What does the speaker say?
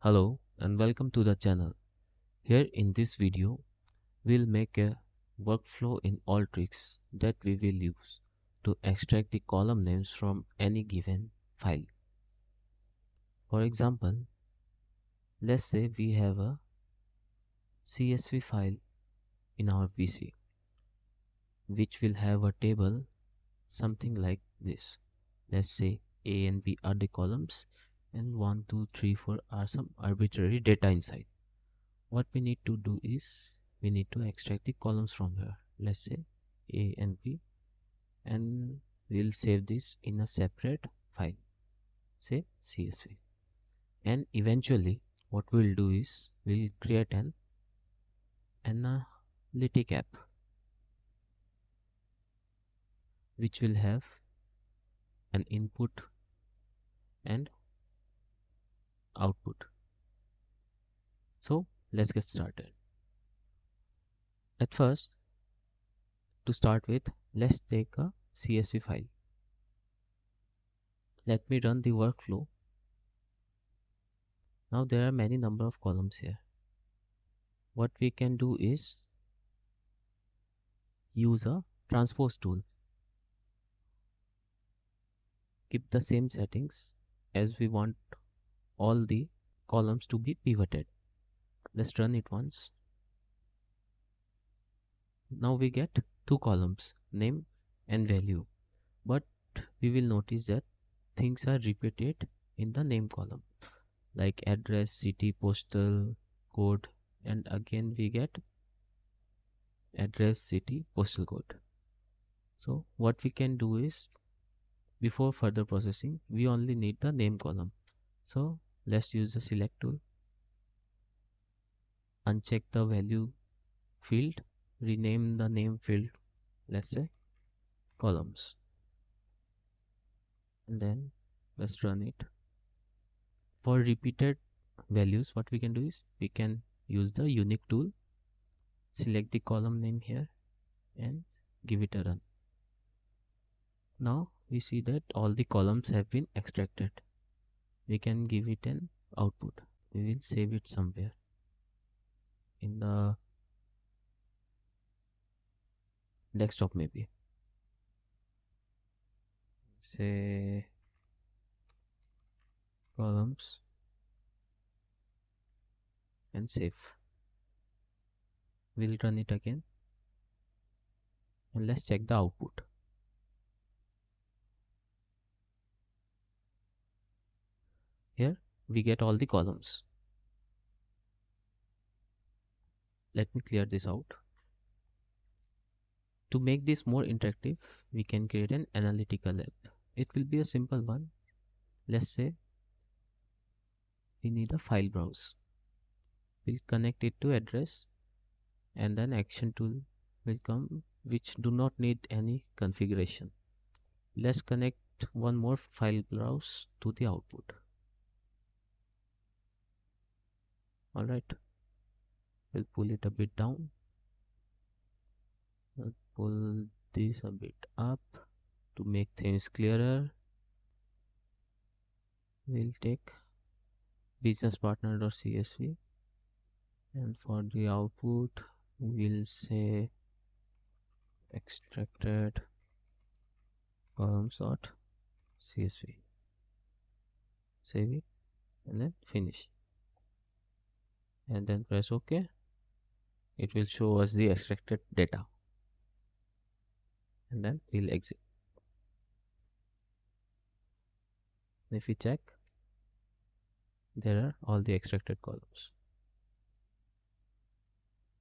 Hello and welcome to the channel. Here in this video, we'll make a workflow in Alteryx that we will use to extract the column names from any given file. For example, let's say we have a CSV file in our PC, which will have a table something like this. Let's say A and B are the columns and 1, 2, 3, 4 are some arbitrary data inside. What we need to do is we need to extract the columns from here. Let's say A and B, and we'll save this in a separate file, say CSV. And eventually what we'll do is we'll create an analytic app which will have an input and output. So let's get started. At first, to start with, let's take a CSV file. Let me run the workflow. Now there are many number of columns here. What we can do is use a transpose tool. Keep the same settings as we want all the columns to be pivoted. Let's run it once. Now we get two columns, name and value, but we will notice that things are repeated in the name column, like address, city, postal code, and again we get address, city, postal code. So what we can do is, before further processing, we only need the name column. So let's use the select tool, uncheck the value field, rename the name field, let's say columns, and then let's run it. For repeated values, what we can do is we can use the unique tool, select the column name here and give it a run. Now we see that all the columns have been extracted. We can give it an output. We will save it somewhere in the desktop, maybe say columns, and save. We'll run it again and let's check the output. Here we get all the columns. Let me clear this out. To make this more interactive, we can create an analytical app. It will be a simple one. Let's say we need a file browse. We'll connect it to address, and then action tool will come, which do not need any configuration. Let's connect one more file browse to the output. Alright, we'll pull it a bit down. We'll pull this a bit up to make things clearer. We'll take business partner.csv, and for the output we'll say extracted columns.csv. Save it and then finish, and then press OK. It will show us the extracted data, and then we'll exit. If we check, there are all the extracted columns.